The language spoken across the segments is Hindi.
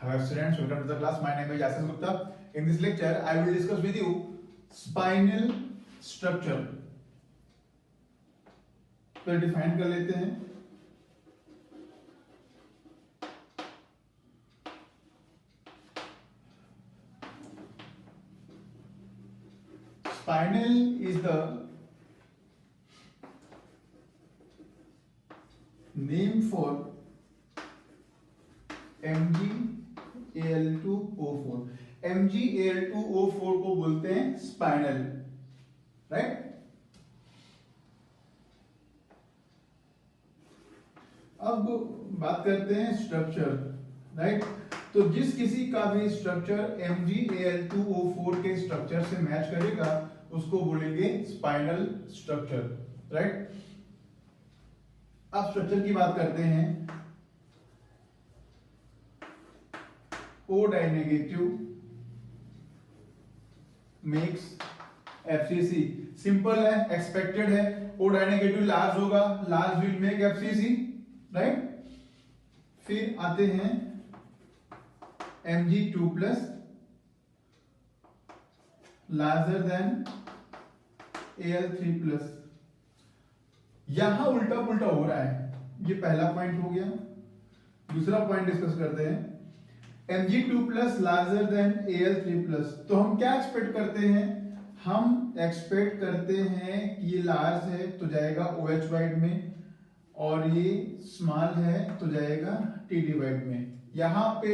Hello students, welcome to the class. My name is Ashish Gupta. In this lecture, I will discuss with you spinal structure. तो डिफाइन कर लेते हैं. Spinal is the name for MgAl2O4. MgAl2O4 को बोलते हैं स्पाइनल, राइट. अब बात करते हैं स्ट्रक्चर, राइट. तो जिस किसी का भी स्ट्रक्चर MgAl2O4 के स्ट्रक्चर से मैच करेगा उसको बोलेंगे स्पाइनल स्ट्रक्चर, राइट. अब स्ट्रक्चर की बात करते हैं. O dinegative makes FCC. Simple है, एक्सपेक्टेड है. O डाइनेगेटिव लार्ज होगा, large will make FCC, right. फिर आते हैं Mg2 plus larger than Al3 plus. यहां उल्टा पुल्टा हो रहा है. ये पहला पॉइंट हो गया. दूसरा पॉइंट डिस्कस करते हैं. Mg2 plus larger than Al3 plus. तो हम क्या एक्सपेक्ट करते हैं? हम एक्सपेक्ट करते हैं कि ये लार्ज है तो जाएगा OH वाइड में, और ये स्मॉल है तो जाएगा TD वाइड में. यहां पे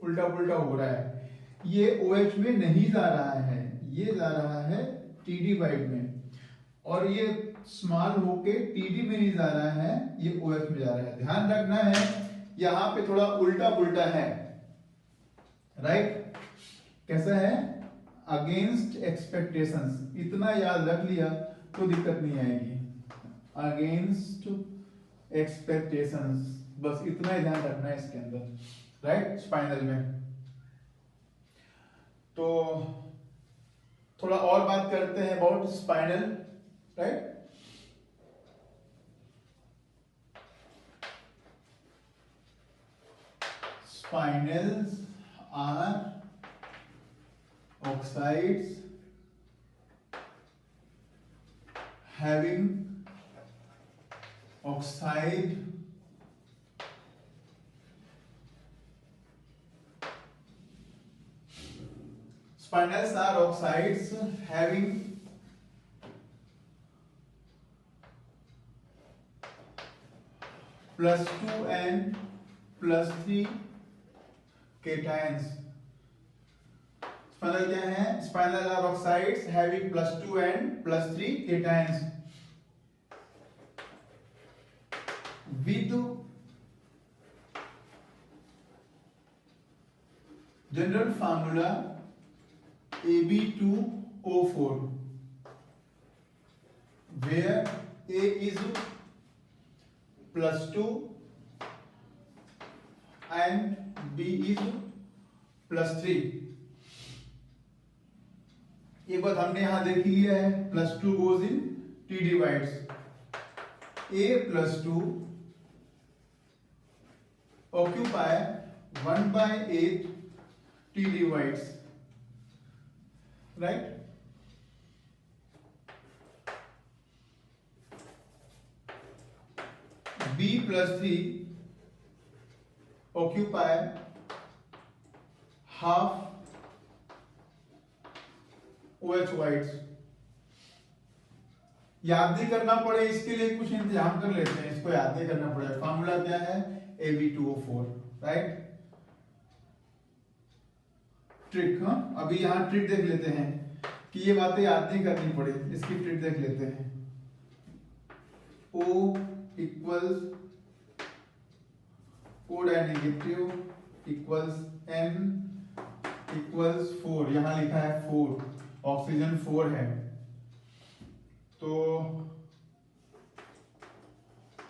उल्टा पुल्टा हो रहा है. ये OH में नहीं जा रहा है, ये जा रहा है TD वाइड में, और ये स्मॉल होके TD में नहीं जा रहा है, ये OH में जा रहा है. ध्यान रखना है यहां पे थोड़ा उल्टा पुल्टा है, राइट. कैसा है? Against expectations. इतना याद रख लिया तो दिक्कत नहीं आएगी. अगेंस्ट एक्सपेक्टेशंस, बस इतना ही ध्यान रखना है इसके अंदर, राइट. स्पाइनल में तो थोड़ा और बात करते हैं about spinal, right. Spinals are oxides having oxide spinals are oxides having +2 and +3 cations. Spinel क्या है? Spinel are oxides having +2 and +3 cations with general formula Ab2O4, where A is +2 and B is +3. एक बात हमने यहां देख लिया है, +2 goes in T divides. A +2 occupy 1/8 T divides, right. B +3 occupy half OH wides. याद नहीं करना पड़े इसके लिए कुछ इंतजाम कर लेते हैं. इसको याद नहीं करना पड़ेगा. फॉर्मूला क्या है? Ab2O4, right. ट्रिक, हाँ, अभी यहां ट्रिक देख लेते हैं कि ये बातें याद नहीं करनी पड़े. इसकी ट्रिक देख लेते हैं. O equals O dinegative equals M equals 4. यहां लिखा है 4, ऑक्सीजन 4 है, तो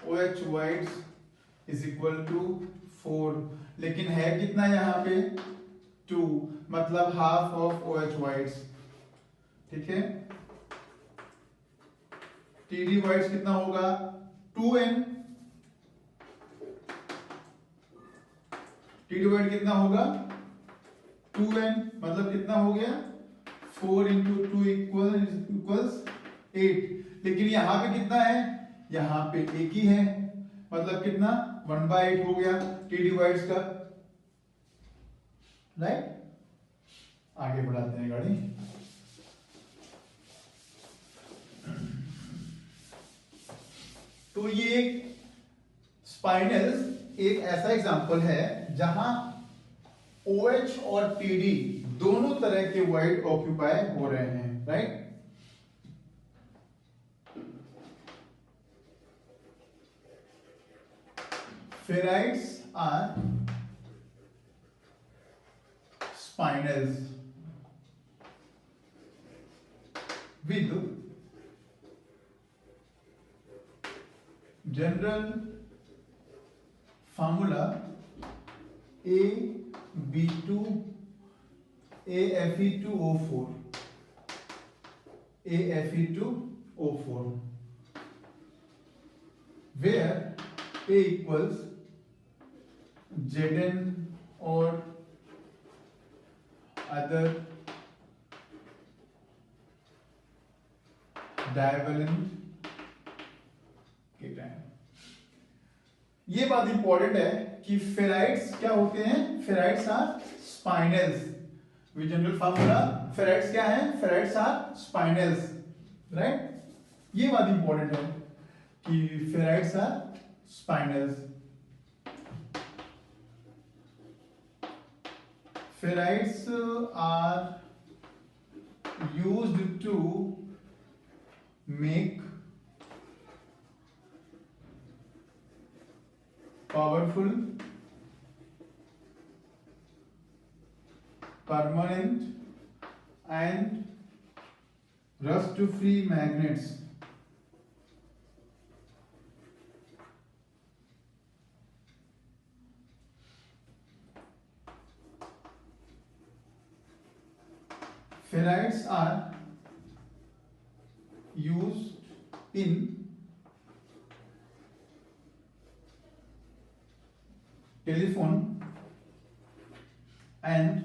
OH voids is equal to 4. लेकिन है कितना यहां पे? 2, मतलब हाफ ऑफ OH वाइड्स. ठीक है. TD वाइड्स कितना होगा? 2N टी डिवाइड कितना होगा 2n, मतलब कितना हो गया 4 इंटू टू इक्वल्स 8। लेकिन यहाँ पे कितना है, यहाँ पे एक ही है, मतलब कितना 1/8 हो गया टी डिवाइड्स का, राइट। आगे बढ़ाते हैं गाड़ी। तो ये स्पाइनल्स एक ऐसा एग्जांपल है जहां OH और PD दोनों तरह के वॉइड ऑक्यूपाई हो रहे हैं, right. Ferrites are spinels with general formula AB2 AFE2O4 AFE2O4 where A equals Zn or other divalent cation। ये बात इंपॉर्टेंट है कि फेराइट्स क्या होते हैं, ferrites are spinels with general formula. Ferrites क्या है, फेराइट्स आर स्पाइनल्स, राइट। ये बात इंपॉर्टेंट है कि ferrites are spinels. Ferrites are used to make powerful, permanent and rust-free magnets. Ferrites are used in telephone and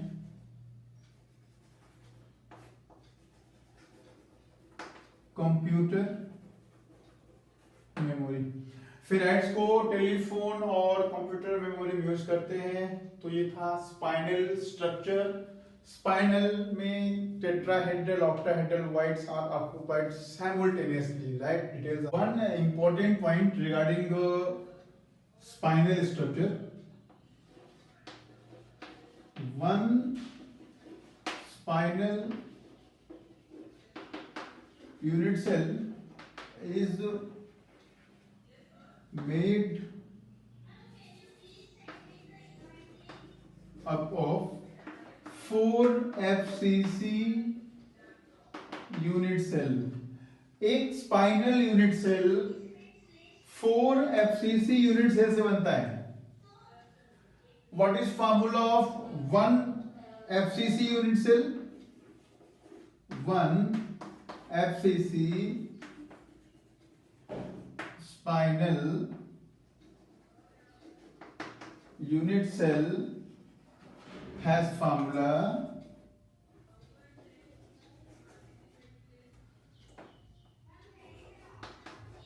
computer memory. Ferrites को टेलीफोन और कंप्यूटर मेमोरी में यूज करते हैं। तो ये था स्पाइनल स्ट्रक्चर। स्पाइनल में tetrahedral, octahedral voids are occupied simultaneously, right. Details. One important point regarding spinal structure, one spinal unit cell is made up of 4 FCC unit cell। एक spinel unit cell 4 FCC unit cell से बनता है। What is formula of 1 FCC unit cell? 1 FCC spinal unit cell has formula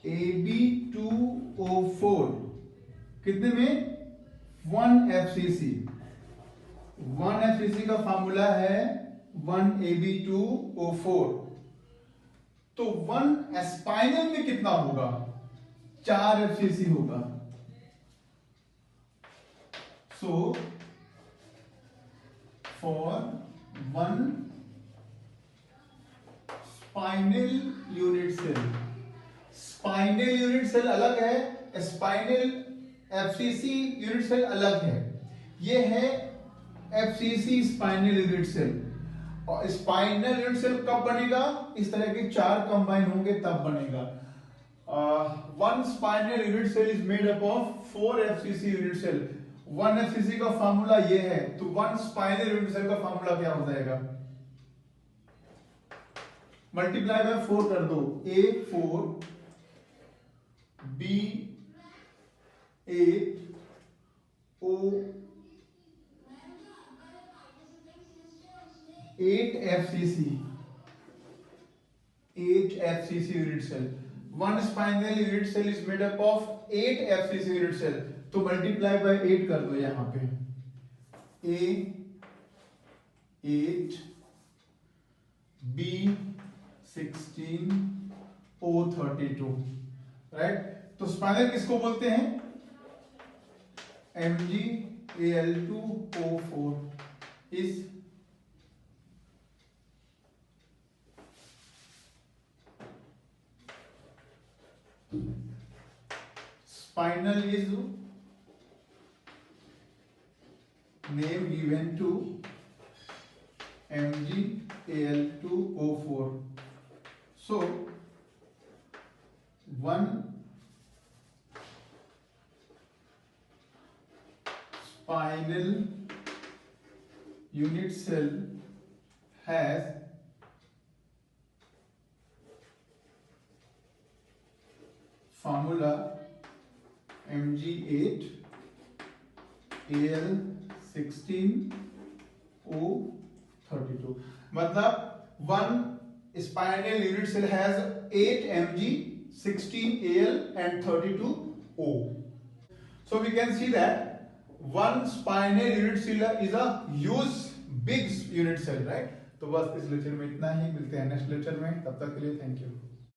AB2O4। कितने में? 1 FCC। 1 FCC का फार्मूला है 1 AB2O4। तो 1 स्पाइनल में कितना होगा? 4 FCC होगा। So for 1 spinel unit cell, spinel unit cell अलग है, स्पाइनल FCC यूनिट सेल अलग है। ये है FCC स्पाइनल यूनिट सेल। और स्पाइनल यूनिट सेल कब बनेगा? इस तरह के 4 कंबाइन होंगे तब बनेगा। 1 spinel unit cell is made up of 4 FCC unit cell. 1 FCC का फार्मूला ये है, तो 1 स्पाइनल यूनिट सेल का फार्मूला क्या हो जाएगा? मल्टीप्लाई बाय 4 कर दो। A4 B8 O 8 FCC, 8 FCC unit cell. One spinal unit cell is made up of 8 FCC unit cell. तो मल्टीप्लाई बाय 8 कर दो यहां पे, A 8, B 16, O 32, राइट। तो स्पाइनल किसको बोलते हैं? Mg Al2O4 is spinal is name given to Mg Al2O4. So one spinal unit cell has formula Mg8 Al16O32. मतलब one spinal unit cell has 8 Mg, 16 Al and 32 O. So we can see that one spinal unit cell is a huge big unit cell, right? तो बस इस लेक्चर में इतना ही, मिलते हैं नेक्स्ट लेक्चर में, तब तक के लिए थैंक यू।